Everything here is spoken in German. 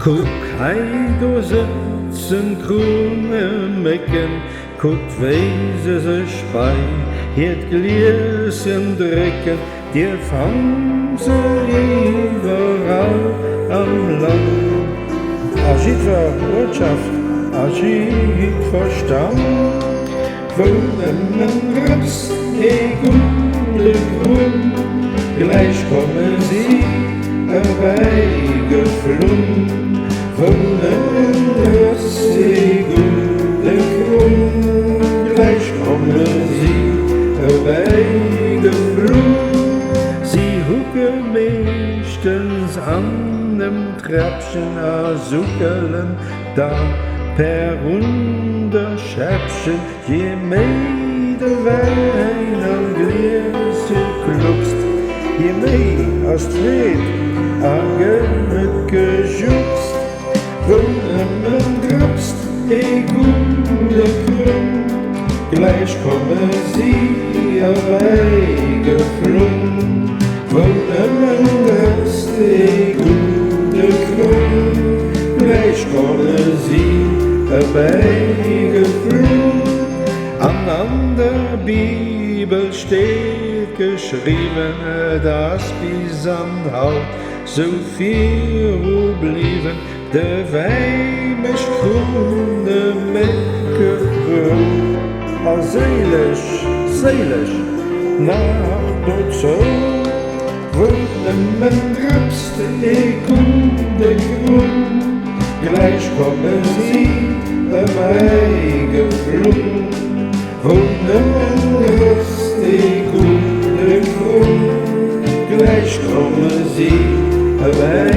Kuck, hei, do setzen, Krunnemécken, Kuck, weise sech bei, hiert Glieschen, drécken, dir fannt iwwerall am Land. Als jiddwer Ortschaft, als jiddwer Stamm, nëmmen, drepst, gudde, Krunn, gläich kommen sie, erbäi, geflunn, nëmmen, drepst, gudde, Krunn, gläich kommen sie, erbäi, geflunn. Sie hucken meeschtens an dem Träppchen suckelen, da per runde Schäppchen, je méi de Wäin am Glieser kluckst, je méi as d'Uert gëtt gejuckst, nëmmen, drepst, gudde, Krunn, gläich kommen sie, erbäi, geflunn, nëmmen, drepst, gudde, Krunn, gläich kommen sie, erbäi, geflunn. An der Bibel steht geschrieben, dass bis an Haut so viel blieben, der Wäin Krunnemécken als seelig, nach dort so, nëmmen, drepst, gudde, Krunn, gläich kommen sie, erbäi, geflunn, nëmmen, drepst, gudde, Krunn, gläich kommen sie, erbäi.